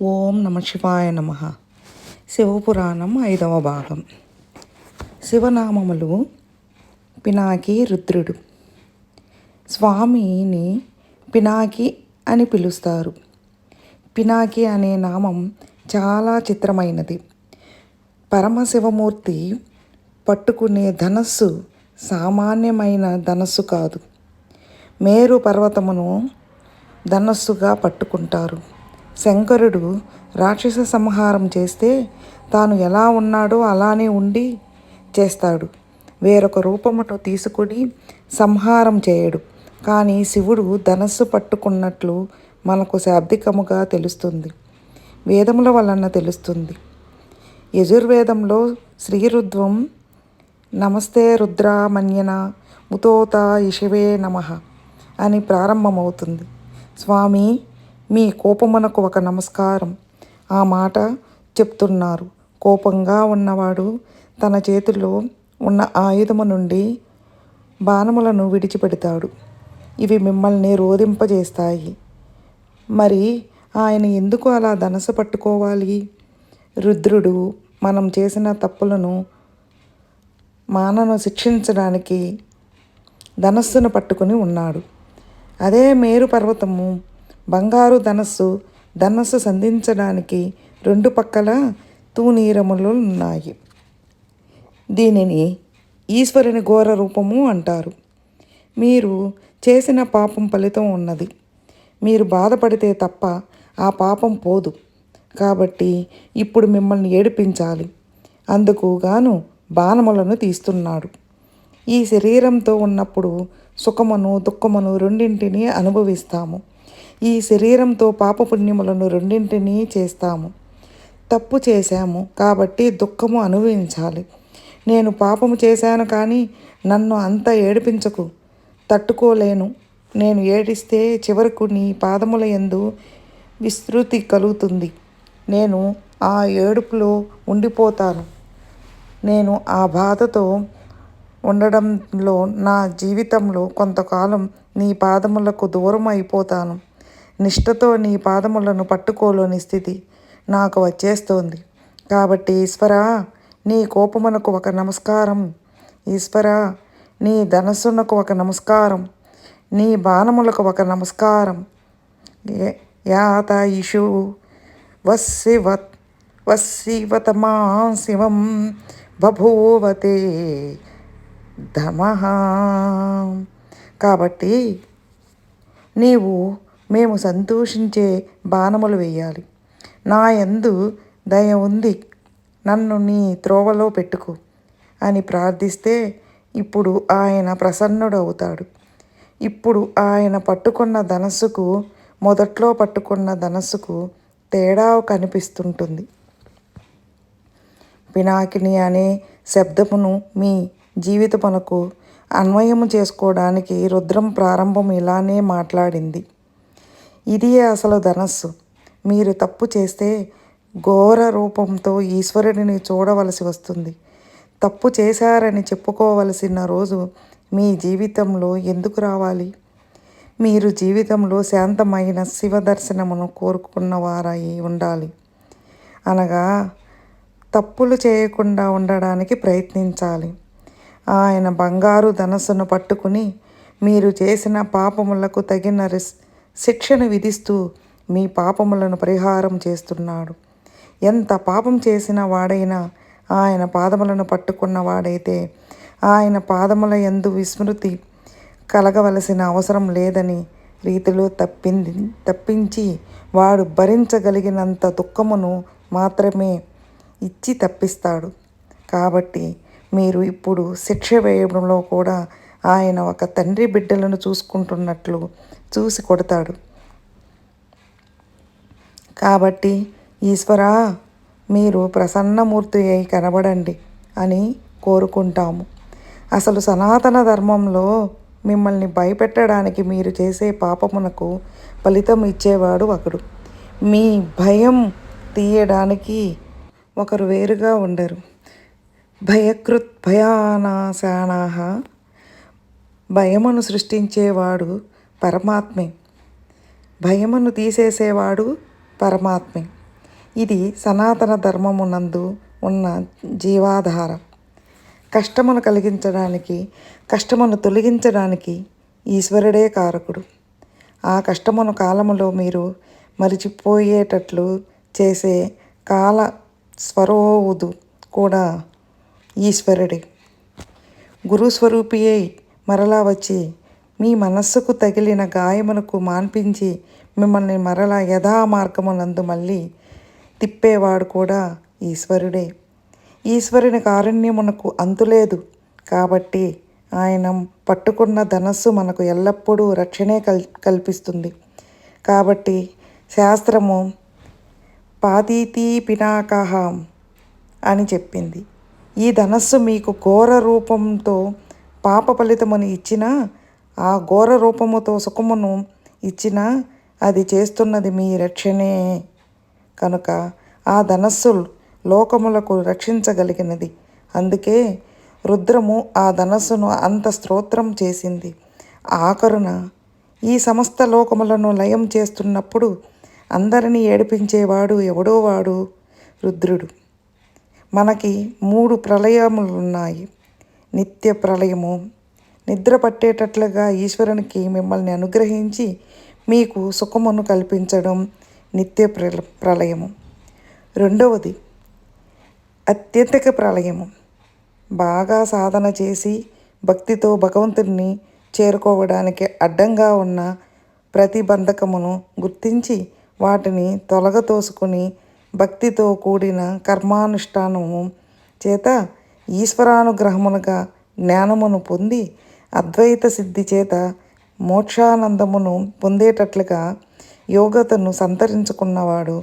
ఓం నమ శివాయ నమ. శివపురాణం 5వ భాగం. శివనామములు. పినాకి రుద్రుడు. స్వామిని పినాకి అని పిలుస్తారు. పినాకి అనే నామం చాలా చిత్రమైనది. పరమశివమూర్తి పట్టుకునే ధనస్సు సామాన్యమైన ధనస్సు కాదు. మేరు పర్వతమును ధనస్సుగా పట్టుకుంటారు. శంకరుడు రాక్షస సంహారం చేస్తే తాను ఎలా ఉన్నాడో అలానే ఉండి చేస్తాడు. వేరొక రూపమును తీసుకుని సంహారం చేయడు. కానీ శివుడు ధనస్సు పట్టుకున్నట్లు మనకు శాబ్దికముగా తెలుస్తుంది, వేదముల వలన తెలుస్తుంది. యజుర్వేదంలో శ్రీరుద్వం నమస్తే రుద్రామన్యన ముతోత ఇషవే నమః అని ప్రారంభమవుతుంది. స్వామి, మీ కోపమునకు ఒక నమస్కారం. ఆ మాట చెప్తున్నారు. కోపంగా ఉన్నవాడు తన చేతిలో ఉన్న ఆయుధము నుండి బాణములను విడిచిపెడతాడు. ఇవి మిమ్మల్ని రోధింపజేస్తాయి. మరి ఆయన ఎందుకు అలా ధనస్సు పట్టుకోవాలి? రుద్రుడు మనం చేసిన తప్పులను మానను శిక్షించడానికి ధనస్సును పట్టుకుని ఉన్నాడు. అదే మేరు పర్వతము బంగారు ధనస్సు సంధించడానికి 2 పక్కల తూనీరములు ఉన్నాయి. దీనిని ఈశ్వరుని ఘోర రూపము అంటారు. మీరు చేసిన పాపం ఫలితం ఉన్నది. మీరు బాధపడితే తప్ప ఆ పాపం పోదు. కాబట్టి ఇప్పుడు మిమ్మల్ని ఏడిపించాలి. అందుకు గాను బాణములను తీస్తున్నాడు. ఈ శరీరంతో ఉన్నప్పుడు సుఖమును దుఃఖమును రెండింటినీ అనుభవిస్తాము. ఈ శరీరంతో పాపపుణ్యములను రెండింటినీ చేస్తాము. తప్పు చేశాము కాబట్టి దుఃఖము అనుభవించాలి. నేను పాపము చేశాను కానీ నన్ను అంత ఏడిపించకు, తట్టుకోలేను. నేను ఏడిస్తే చివరకు నీ పాదముల యందు విస్తృతి కలుగుతుంది. నేను ఆ ఏడుపులో ఉండిపోతాను. నేను ఆ బాధతో ఉండడంలో నా జీవితంలో కొంతకాలం నీ పాదములకు దూరం అయిపోతాను. నిష్ఠతో నీ పాదములను పట్టుకోలేని స్థితి నాకు వచ్చేస్తోంది. కాబట్టి ఈశ్వరా, నీ కోపమునకు ఒక నమస్కారం. ఈశ్వరా, నీ ధనస్సునకు ఒక నమస్కారం. నీ బాణములకు ఒక నమస్కారం. యాత ఇషు వశివతమా శివం బభూవతే ధమః. కాబట్టి నీవు మేము సంతోషించే బాణములు వేయాలి. నా యందు దయ ఉంది, నన్ను నీ త్రోవలో పెట్టుకో అని ప్రార్థిస్తే ఇప్పుడు ఆయన ప్రసన్నుడవుతాడు. ఇప్పుడు ఆయన పట్టుకున్న ధనస్సుకు మొదట్లో పట్టుకున్న ధనస్సుకు తేడా కనిపిస్తుంటుంది. పినాకిని అనే శబ్దమును మీ జీవితమునకు అన్వయము చేసుకోవడానికి రుద్రం ప్రారంభం ఇలానే మాట్లాడింది. ఇది అసలు ధనస్సు. మీరు తప్పు చేస్తే ఘోర రూపంతో ఈశ్వరుడిని చూడవలసి వస్తుంది. తప్పు చేశారని చెప్పుకోవలసిన రోజు మీ జీవితంలో ఎందుకు రావాలి? మీరు జీవితంలో శాంతమైన శివ దర్శనమును కోరుకున్నవారై ఉండాలి. అనగా తప్పులు చేయకుండా ఉండడానికి ప్రయత్నించాలి. ఆయన బంగారు ధనస్సును పట్టుకుని మీరు చేసిన పాపములకు తగిన శిక్షను విధిస్తూ మీ పాపములను పరిహారం చేస్తున్నాడు. ఎంత పాపం చేసిన వాడైనా ఆయన పాదములను పట్టుకున్న వాడైతే ఆయన పాదముల యందు విస్మృతి కలగవలసిన అవసరం లేదని రీతిలో తప్పించి వాడు భరించగలిగినంత దుఃఖమును మాత్రమే ఇచ్చి తప్పిస్తాడు. కాబట్టి మీరు ఇప్పుడు శిక్ష వేయడంలో కూడా ఆయన ఒక తండ్రి బిడ్డలను చూసుకుంటున్నట్లు చూసి కొడతాడు. కాబట్టి ఈశ్వరా, మీరు ప్రసన్నమూర్తి అయి కనబడండి అని కోరుకుంటాము. అసలు సనాతన ధర్మంలో మిమ్మల్ని భయపెట్టడానికి మీరు చేసే పాపమునకు ఫలితం ఇచ్చేవాడు ఒకడు. మీ భయం తీయడానికి ఒకరు వేరుగా ఉండరు. భయకృత్ భయానాశానాః. భయమును సృష్టించేవాడు పరమాత్మే. భయమును తీసేసేవాడు పరమాత్మే. ఇది సనాతన ధర్మమునందు ఉన్న జీవాధార. కష్టమును కలిగించడానికి, కష్టమును తొలగించడానికి ఈశ్వరుడే కారకుడు. ఆ కష్టమును కాలములో మీరు మరిచిపోయేటట్లు చేసే కాల స్వరోవుదు కూడా ఈశ్వరుడే. గురుస్వరూపియై మరలా వచ్చి మీ మనస్సుకు తగిలిన గాయమునకు మాన్పించి మిమ్మల్ని మరలా యథా మార్గమునందు మళ్ళీ తిప్పేవాడు కూడా ఈశ్వరుడే. ఈశ్వరుని కారుణ్యమునకు అంతులేదు కాబట్టి ఆయన పట్టుకున్న ధనస్సు మనకు ఎల్లప్పుడూ రక్షణే కల్పిస్తుంది. కాబట్టి శాస్త్రము పాతీతీ పినాకహం అని చెప్పింది. ఈ ధనస్సు మీకు ఘోర రూపంతో పాప ఫలితమును ఇచ్చినా, ఆ ఘోర రూపముతో సుఖమును ఇచ్చినా అది చేస్తున్నది మీ రక్షణే. కనుక ఆ ధనస్సు లోకములకు రక్షించగలిగినది. అందుకే రుద్రము ఆ ధనస్సును అంత స్తోత్రం చేసింది. ఆఖరున ఈ సమస్త లోకములను లయం చేస్తున్నప్పుడు అందరినీ ఏడిపించేవాడు ఎవడో వాడు రుద్రుడు. మనకి 3 ప్రళయములున్నాయి. నిత్య ప్రళయము, నిద్ర పట్టేటట్లుగా ఈశ్వరునికి మిమ్మల్ని అనుగ్రహించి మీకు సుఖమును కల్పించడం నిత్య ప్రళయము. రెండవది అత్యంతిక ప్రళయము. బాగా సాధన చేసి భక్తితో భగవంతుడిని చేరుకోవడానికి అడ్డంగా ఉన్న ప్రతిబంధకమును గుర్తించి వాటిని తొలగతోసుకుని భక్తితో కూడిన కర్మానుష్ఠానము చేత ఈశ్వరానుగ్రహమునుగా జ్ఞానమును పొంది అద్వైత సిద్ధి చేత మోక్షానందమును పొందేటట్లుగా యోగతను సంతరించుకున్నవాడు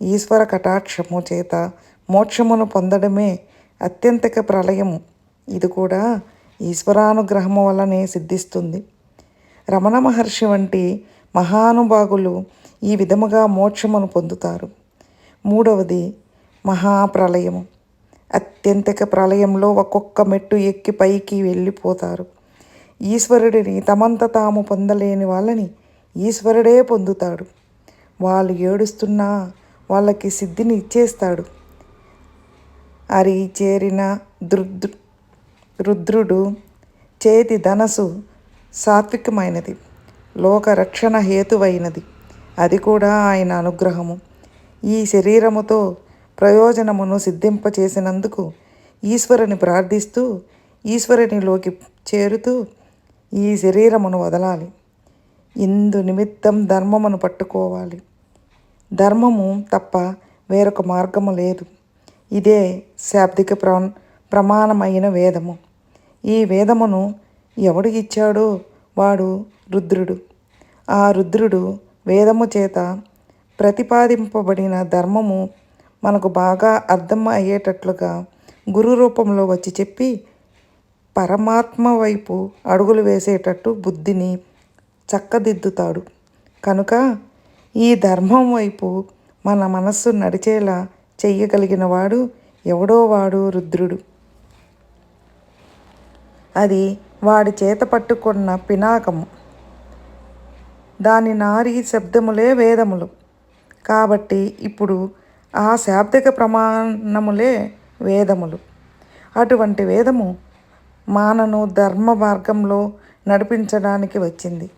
ఈశ్వర కటాక్షము చేత మోక్షమును పొందడమే అత్యంతిక ప్రళయము. ఇది కూడా ఈశ్వరానుగ్రహము వల్లనే సిద్ధిస్తుంది. రమణ మహర్షి వంటి మహానుభాగులు ఈ విధముగా మోక్షమును పొందుతారు. మూడవది మహాప్రళయము. అత్యంతిక ప్రళయంలో ఒక్కొక్క మెట్టు ఎక్కి పైకి వెళ్ళిపోతారు. ఈశ్వరుడిని తమంత తాము పొందలేని వాళ్ళని ఈశ్వరుడే పొందుతాడు. వాళ్ళు ఏడుస్తున్నా వాళ్ళకి సిద్ధిని ఇచ్చేస్తాడు. అరి చేరిన రుద్రుడు చేతి ధనసు సాత్వికమైనది, లోకరక్షణ హేతువైనది. అది కూడా ఆయన అనుగ్రహము. ఈ శరీరముతో ప్రయోజనమును సిద్ధింపచేసినందుకు ఈశ్వరుని ప్రార్థిస్తూ ఈశ్వరునిలోకి చేరుతూ ఈ శరీరమును వదలాలి. ఇందు నిమిత్తం ధర్మమును పట్టుకోవాలి. ధర్మము తప్ప వేరొక మార్గము లేదు. ఇదే శాబ్దిక ప్రమాణమైన వేదము. ఈ వేదమును ఎవడు ఇచ్చాడో వాడు రుద్రుడు. ఆ రుద్రుడు వేదము చేత ప్రతిపాదింపబడిన ధర్మము మనకు బాగా అర్థం అయ్యేటట్లుగా గురు రూపంలో వచ్చి చెప్పి పరమాత్మ వైపు అడుగులు వేసేటట్టు బుద్ధిని చక్కదిద్దుతాడు. కనుక ఈ ధర్మం వైపు మన మనస్సు నడిచేలా చెయ్యగలిగిన వాడు ఎవడో వాడు రుద్రుడు. అది వాడి చేత పట్టుకున్న పినాకము. దాని నారీ శబ్దములే వేదములు. కాబట్టి ఇప్పుడు ఆ శాబ్దిక ప్రమాణములే వేదములు. అటువంటి వేదము మానను ధర్మ మార్గంలో నడిపించడానికి వచ్చింది.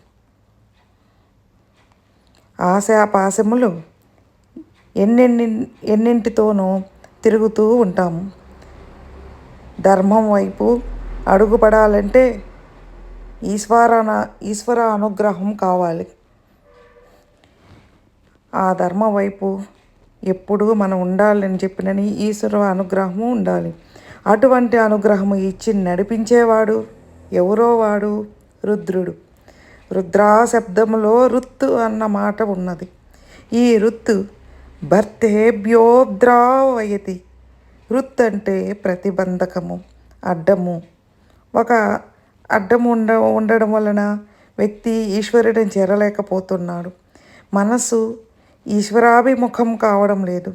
ఆశాపాశములు ఎన్నింటితోనూ తిరుగుతూ ఉంటాము. ధర్మం వైపు అడుగుపడాలంటే ఈశ్వర అనుగ్రహం కావాలి. ఆ ధర్మం వైపు ఎప్పుడూ మనం ఉండాలని చెప్పినని ఈశ్వర అనుగ్రహము ఉండాలి. అటువంటి అనుగ్రహము ఇచ్చి నడిపించేవాడు ఎవరో వాడు రుద్రుడు. రుద్రా శబ్దములో రుత్తు అన్న మాట ఉన్నది. ఈ రుత్తు భర్తేభ్యోద్రావయతి. రుత్ అంటే ప్రతిబంధకము, అడ్డము. ఒక అడ్డము ఉండడం వలన వ్యక్తి ఈశ్వరుడిని చేరలేకపోతున్నాడు. మనసు ఈశ్వరాభిముఖం కావడం లేదు.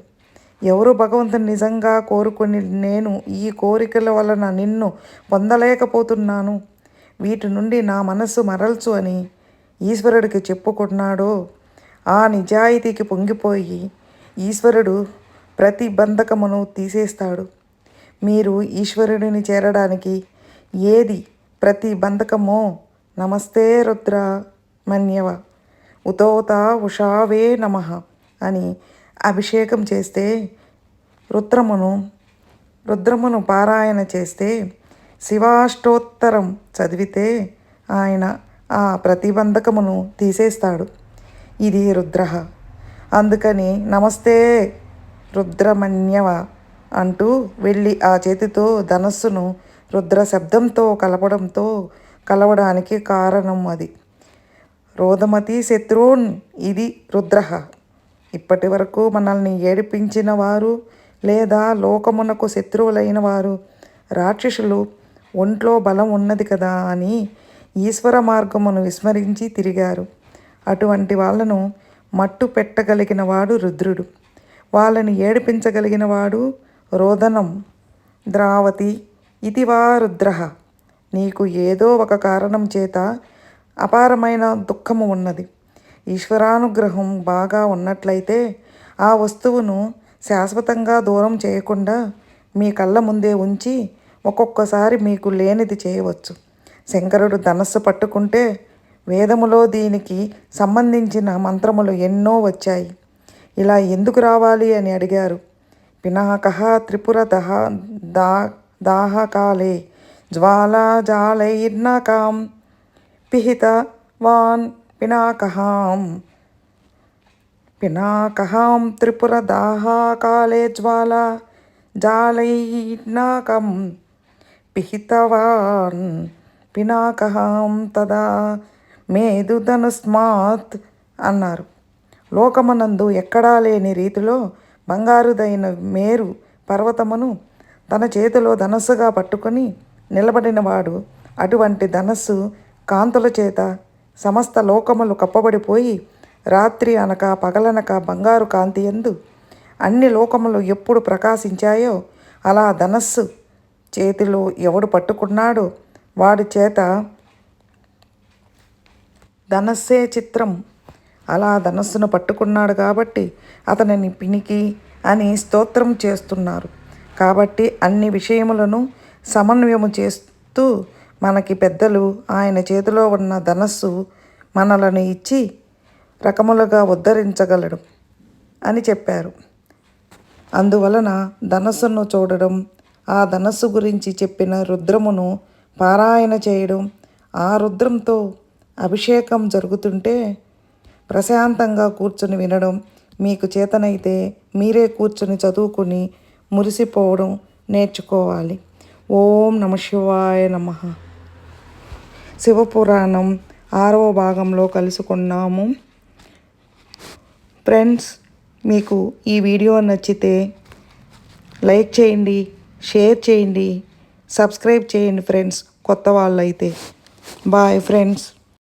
ఎవరు భగవంతుని నిజంగా కోరుకొని నేను ఈ కోరికల వలన నిన్ను పొందలేకపోతున్నాను, వీటి నుండి నా మనస్సు మరల్చు అని ఈశ్వరుడికి చెప్పుకున్నాడో ఆ నిజాయితీకి పొంగిపోయి ఈశ్వరుడు ప్రతి బంధకమును తీసేస్తాడు. మీరు ఈశ్వరుడిని చేరడానికి ఏది ప్రతి బంధకమో నమస్తే రుద్ర మన్యవ ఉతోత ఉషావే నమః అని అభిషేకం చేస్తే, రుద్రమును పారాయణ చేస్తే, శివాష్టోత్తరం చదివితే ఆయన ఆ ప్రతిబంధకమును తీసేస్తాడు. ఇది రుద్ర. అందుకని నమస్తే రుద్రమన్యవ అంటూ వెళ్ళి ఆ చేతితో ధనస్సును రుద్ర శబ్దంతో కలవడానికి కారణం అది. రోదమతి శత్రున్ ఇది రుద్ర. ఇప్పటి వరకు మనల్ని ఏడిపించిన వారు లేదా లోకమునకు శత్రువులైన వారు రాక్షసులు ఒంట్లో బలం ఉన్నది కదా అని ఈశ్వర మార్గమును విస్మరించి తిరిగారు. అటువంటి వాళ్ళను మట్టు పెట్టగలిగిన వాడు రుద్రుడు. వాళ్ళని ఏడిపించగలిగిన వాడు రోదనం. ద్రావతి ఇతివా రుద్ర. నీకు ఏదో ఒక కారణం చేత అపారమైన దుఃఖము ఉన్నది. ఈశ్వరానుగ్రహం బాగా ఉన్నట్లయితే ఆ వస్తువును శాశ్వతంగా దూరం చేయకుండా మీ కళ్ళ ముందే ఉంచి ఒక్కొక్కసారి మీకు లేనిది చేయవచ్చు. శంకరుడు ధనస్సు పట్టుకుంటే వేదములో దీనికి సంబంధించిన మంత్రములు ఎన్నో వచ్చాయి. ఇలా ఎందుకు రావాలి అని అడిగారు. పినాకః త్రిపుర దాహకాలే జ్వాలాజాలైర్నాకాం పిహితవాన్ పినాకహాం త్రిపుర దాహకాలే జ్వాలా జాలైర్నాకం పిహితవాన్ పినాకహాం తదా మేధుధనుస్మాత్ అన్నారు. లోకమనందు ఎక్కడా లేని రీతిలో బంగారుదైన మేరు పర్వతమును తన చేతిలో ధనస్సుగా పట్టుకొని నిలబడినవాడు. అటువంటి ధనస్సు కాంతుల చేత సమస్త లోకములు కప్పబడిపోయి రాత్రి అనక పగలనక బంగారు కాంతి యందు అన్ని లోకములు ఎప్పుడు ప్రకాశించాయో అలా ధనస్సు చేతిలో ఎవడు పట్టుకున్నాడో వాడి చేత ధనస్సే చిత్రం. అలా ధనస్సును పట్టుకున్నాడు కాబట్టి అతనిని పినికి అని స్తోత్రం చేస్తున్నారు. కాబట్టి అన్ని విషయములను సమన్వయము చేస్తూ మనకి పెద్దలు ఆయన చేతిలో ఉన్న ధనస్సు మనలను ఇచ్చి రకములుగా ఉద్ధరించగలడు అని చెప్పారు. అందువలన ధనస్సును చూడడం, ఆ ధనస్సు గురించి చెప్పిన రుద్రమును పారాయణ చేయడం, ఆ రుద్రంతో అభిషేకం జరుగుతుంటే ప్రశాంతంగా కూర్చుని వినడం, మీకు చేతనైతే మీరే కూర్చుని చదువుకుని మురిసిపోవడం నేర్చుకోవాలి. ఓం నమః శివాయ నమః. శివపురాణం 6వ భాగంలో కలుసుకున్నాము. ఫ్రెండ్స్, మీకు ఈ వీడియో నచ్చితే లైక్ చేయండి, షేర్ చేయండి, సబ్స్క్రైబ్ చేయండి ఫ్రెండ్స్, కొత్త వాళ్ళైతే. Boy friends.